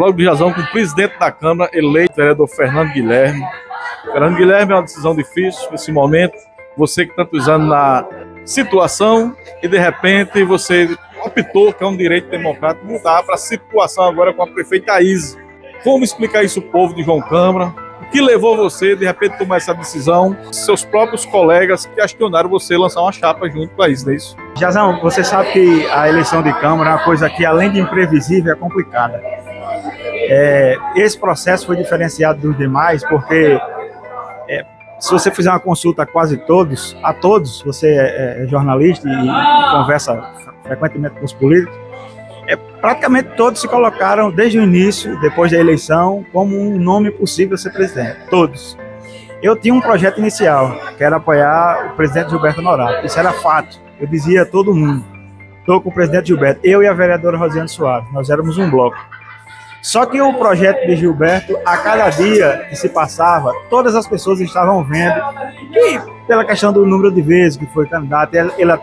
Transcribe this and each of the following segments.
Logo de razão com o presidente da Câmara, eleito, vereador Fernando Guilherme. Fernando Guilherme, é uma decisão difícil nesse momento. Você que tantos anos na situação e de repente você optou, que é um direito democrático, mudar para a situação agora com a prefeita Izzy. Como explicar isso ao povo de João Câmara? O que levou você, de repente, a tomar essa decisão? Seus próprios colegas questionaram você lançar uma chapa junto com a Izzy, não é isso? Jazão, você sabe que a eleição de Câmara é uma coisa que, além de imprevisível, é complicada. Esse processo foi diferenciado dos demais porque se você fizer uma consulta a todos, você é jornalista e conversa frequentemente com os políticos, praticamente todos se colocaram desde o início, depois da eleição, como um nome possível a ser presidente. Todos. Eu tinha um projeto inicial, que era apoiar o presidente Gilberto Honorato. Isso era fato. Eu dizia a todo mundo: estou com o presidente Gilberto. Eu e a vereadora Rosiane Soares, nós éramos um bloco. Só que o projeto de Gilberto, a cada dia que se passava, todas as pessoas estavam vendo que, pela questão do número de vezes que foi candidato,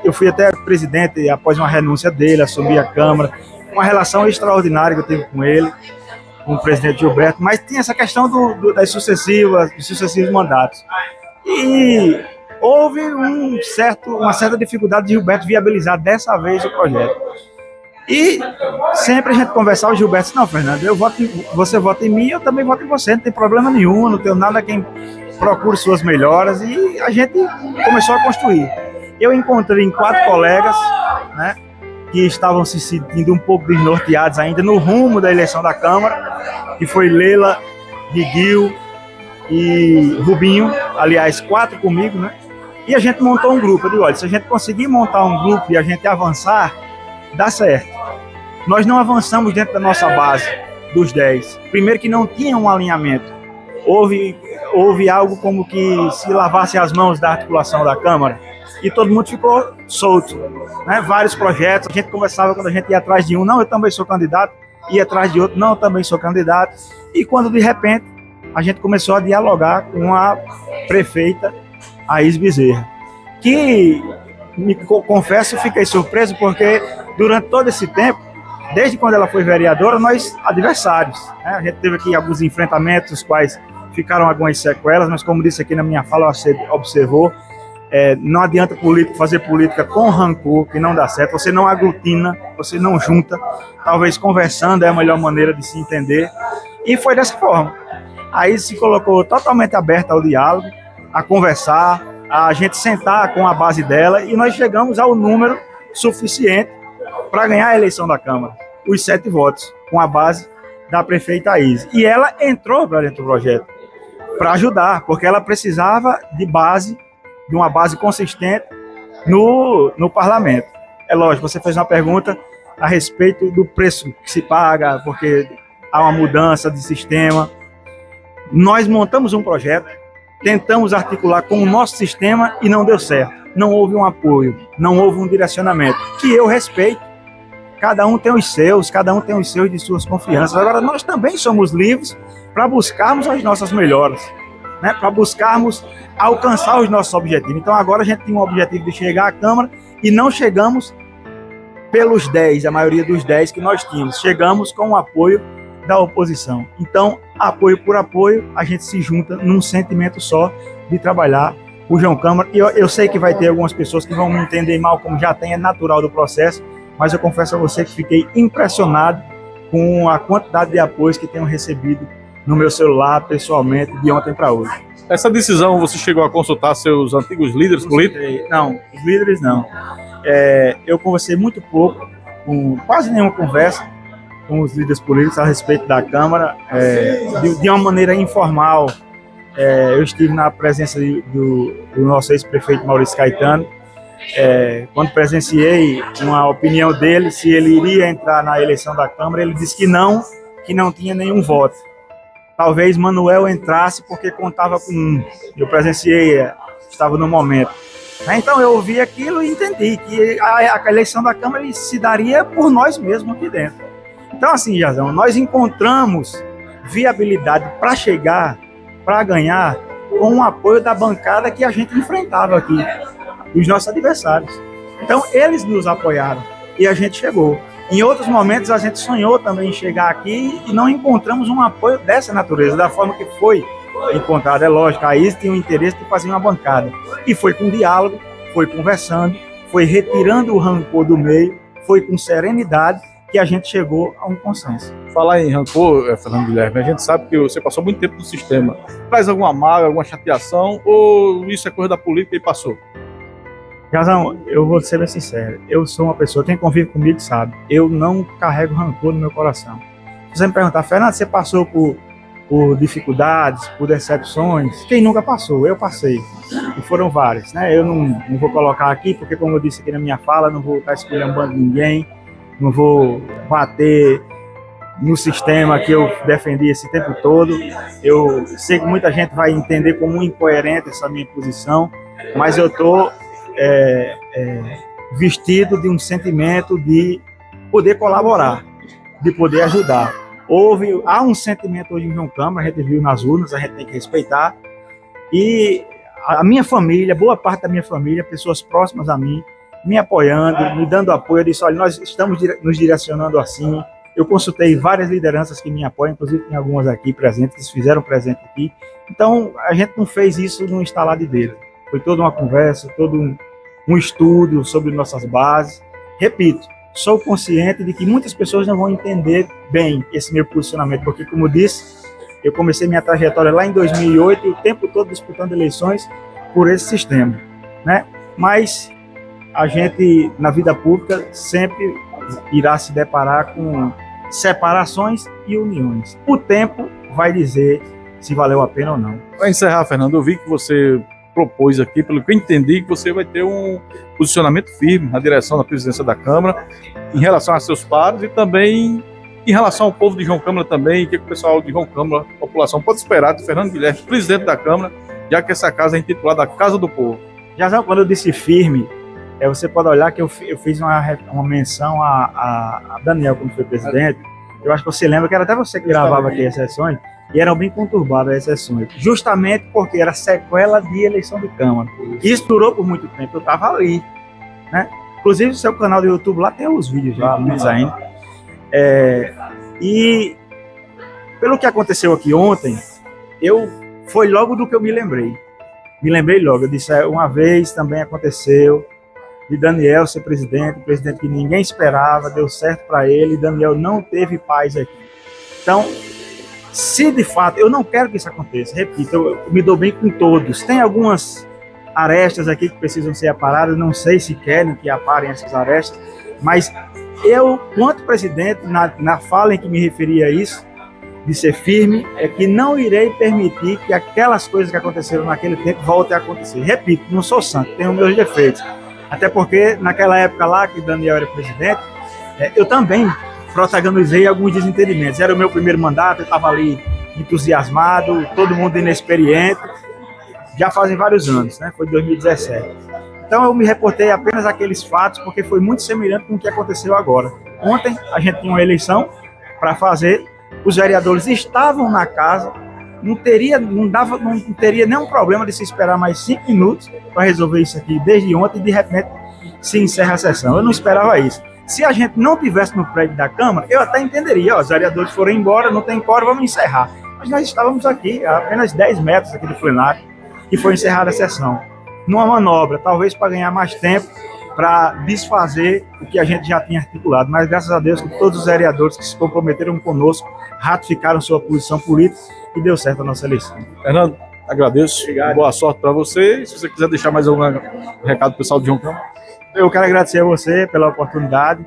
eu fui até presidente após uma renúncia dele, assumi a Câmara, uma relação extraordinária que eu tive com ele, com o presidente Gilberto, mas tinha essa questão dos sucessivos mandatos. E houve uma certa dificuldade de Gilberto viabilizar dessa vez o projeto. E sempre a gente conversava, o Gilberto disse: não, Fernando, você vota em mim, eu também voto em você, não tem problema nenhum, não tenho nada quem procure suas melhoras, e a gente começou a construir. Eu encontrei em 4 colegas, né, que estavam se sentindo um pouco desnorteados ainda no rumo da eleição da Câmara, que foi Leila, Riguil e Rubinho, aliás, 4 comigo, né? E a gente montou um grupo. Eu digo: olha, se a gente conseguir montar um grupo e a gente avançar, dá certo. Nós não avançamos dentro da nossa base dos 10. Primeiro que não tinha um alinhamento. Houve algo como que se lavasse as mãos da articulação da Câmara e todo mundo ficou solto, né? Vários projetos, a gente conversava quando a gente ia atrás de um: não, eu também sou candidato, ia atrás de outro: não, eu também sou candidato. E quando de repente a gente começou a dialogar com a prefeita, a Izzy Bezerra, que, confesso, fiquei surpreso porque durante todo esse tempo, desde quando ela foi vereadora, nós adversários, né? A gente teve aqui alguns enfrentamentos, os quais ficaram algumas sequelas, mas como disse aqui na minha fala, você observou, não adianta político fazer política com rancor, que não dá certo. Você não aglutina, você não junta. Talvez conversando é a melhor maneira de se entender. E foi dessa forma. Aí se colocou totalmente aberta ao diálogo, a conversar, a gente sentar com a base dela, e nós chegamos ao número suficiente para ganhar a eleição da Câmara, os 7 votos, com a base da prefeita Izzy. E ela entrou para dentro do projeto para ajudar, porque ela precisava de uma base consistente no parlamento. É lógico, você fez uma pergunta a respeito do preço que se paga, porque há uma mudança de sistema. Nós montamos um projeto, tentamos articular com o nosso sistema e não deu certo. Não houve um apoio, não houve um direcionamento, que eu respeito. Cada um tem os seus de suas confianças. Agora, nós também somos livres para buscarmos as nossas melhoras, né? Para buscarmos alcançar os nossos objetivos. Então, agora a gente tem um objetivo de chegar à Câmara e não chegamos pelos 10, a maioria dos 10 que nós tínhamos. Chegamos com o apoio da oposição. Então, apoio por apoio, a gente se junta num sentimento só de trabalhar o João Câmara. E eu sei que vai ter algumas pessoas que vão me entender mal, como já tem, é natural do processo, mas eu confesso a você que fiquei impressionado com a quantidade de apoios que tenho recebido no meu celular, pessoalmente, de ontem para hoje. Essa decisão, você chegou a consultar seus antigos líderes políticos? Não, os líderes não. Eu conversei muito pouco, com quase nenhuma conversa com os líderes políticos a respeito da Câmara, de uma maneira informal. Eu estive na presença do nosso ex-prefeito Maurício Caetano, quando presenciei uma opinião dele, se ele iria entrar na eleição da Câmara, ele disse que não tinha nenhum voto. Talvez Manuel entrasse porque contava com um. Eu presenciei, estava no momento. Então eu ouvi aquilo e entendi que a eleição da Câmara se daria por nós mesmos aqui dentro. Então, assim, Jazão, nós encontramos viabilidade para chegar, para ganhar, com o apoio da bancada que a gente enfrentava aqui, dos nossos adversários. Então, eles nos apoiaram e a gente chegou. Em outros momentos a gente sonhou também em chegar aqui e não encontramos um apoio dessa natureza, da forma que foi encontrado. É lógico, aí tinha o interesse de fazer uma bancada. E foi com diálogo, foi conversando, foi retirando o rancor do meio, foi com serenidade que a gente chegou a um consenso. Falar em rancor, Fernando Guilherme, a gente sabe que você passou muito tempo no sistema. Traz alguma mágoa, alguma chateação, ou isso é coisa da política e passou? Gazão, eu vou ser bem sincero, eu sou uma pessoa, quem convive comigo sabe, eu não carrego rancor no meu coração. Se você me perguntar, Fernando, você passou por dificuldades, por decepções? Quem nunca passou? Eu passei, e foram várias, né? Eu não vou colocar aqui, porque como eu disse aqui na minha fala, não vou estar esculhambando ninguém, não vou bater no sistema que eu defendi esse tempo todo. Eu sei que muita gente vai entender como incoerente essa minha posição, mas eu estou vestido de um sentimento de poder colaborar, de poder ajudar. Há um sentimento hoje em João Câmara, a gente viu nas urnas, a gente tem que respeitar, e a minha família, boa parte da minha família, pessoas próximas a mim, me apoiando, me dando apoio. Eu disse, olha, nós estamos nos direcionando assim. Eu consultei várias lideranças que me apoiam, inclusive tem algumas aqui presentes, que se fizeram presente aqui. Então, a gente não fez isso num estalar de dedo. Foi toda uma conversa, todo um estudo sobre nossas bases. Repito, sou consciente de que muitas pessoas não vão entender bem esse meu posicionamento, porque, como eu disse, eu comecei minha trajetória lá em 2008 e o tempo todo disputando eleições por esse sistema, né? Mas a gente, na vida pública, sempre irá se deparar com separações e uniões. O tempo vai dizer se valeu a pena ou não. Para encerrar, Fernando, eu vi que você propôs aqui, pelo que eu entendi, que você vai ter um posicionamento firme na direção da presidência da Câmara, em relação a seus pares e também em relação ao povo de João Câmara também, o que o pessoal de João Câmara, a população, pode esperar de Fernando Guilherme, presidente da Câmara, já que essa casa é intitulada Casa do Povo. Já quando eu disse firme, você pode olhar que eu fiz uma menção a Daniel, quando foi presidente. Eu acho que você lembra que era até você que gravava aqui as sessões, e eram bem conturbadas as sessões, justamente porque era sequela de eleição de Câmara. Isso durou por muito tempo, eu estava ali, né? Inclusive o seu canal do YouTube lá tem os vídeos já, ainda. E pelo que aconteceu aqui ontem, foi logo do que eu me lembrei. Me lembrei logo, eu disse, uma vez também aconteceu de Daniel ser presidente que ninguém esperava, deu certo para ele, e Daniel não teve paz aqui. Então, se de fato, eu não quero que isso aconteça, repito, eu me dou bem com todos. Tem algumas arestas aqui que precisam ser aparadas, não sei se querem que aparem essas arestas, mas eu, quanto presidente, na fala em que me referi a isso, de ser firme, é que não irei permitir que aquelas coisas que aconteceram naquele tempo voltem a acontecer. Repito, não sou santo, tenho meus defeitos. Até porque, naquela época lá que Daniel era presidente, eu também protagonizei alguns desentendimentos. Era o meu primeiro mandato, eu estava ali entusiasmado, todo mundo inexperiente, já fazem vários anos, né? Foi 2017. Então eu me reportei apenas àqueles fatos, porque foi muito semelhante com o que aconteceu agora. Ontem a gente tinha uma eleição para fazer, os vereadores estavam na casa, não teria nenhum problema de se esperar mais 5 minutos para resolver isso aqui desde ontem e de repente se encerra a sessão. Eu não esperava isso. Se a gente não tivesse no prédio da Câmara, eu até entenderia, os vereadores foram embora, não tem quórum, vamos encerrar. Mas nós estávamos aqui, a apenas 10 metros aqui do plenário, e foi encerrada a sessão. Numa manobra, talvez para ganhar mais tempo, para desfazer o que a gente já tinha articulado. Mas graças a Deus que todos os vereadores que se comprometeram conosco ratificaram sua posição política e deu certo a nossa eleição. Fernando, agradeço. Obrigado. Boa sorte para você. E se você quiser deixar mais algum recado pro pessoal de João Câmara. Eu quero agradecer a você pela oportunidade,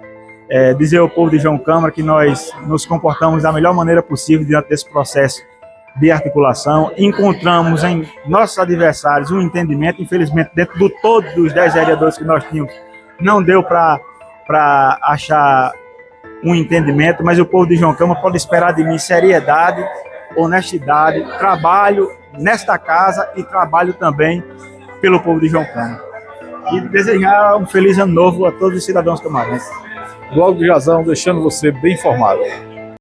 dizer ao povo de João Câmara que nós nos comportamos da melhor maneira possível diante desse processo de articulação. Encontramos em nossos adversários um entendimento, infelizmente dentro do todo dos 10 vereadores que nós tínhamos, não deu para achar um entendimento, mas o povo de João Câmara pode esperar de mim seriedade, honestidade, trabalho nesta casa e trabalho também pelo povo de João Câmara. E desejar um feliz ano novo a todos os cidadãos camarenses. Glauco de Jazão, deixando você bem informado.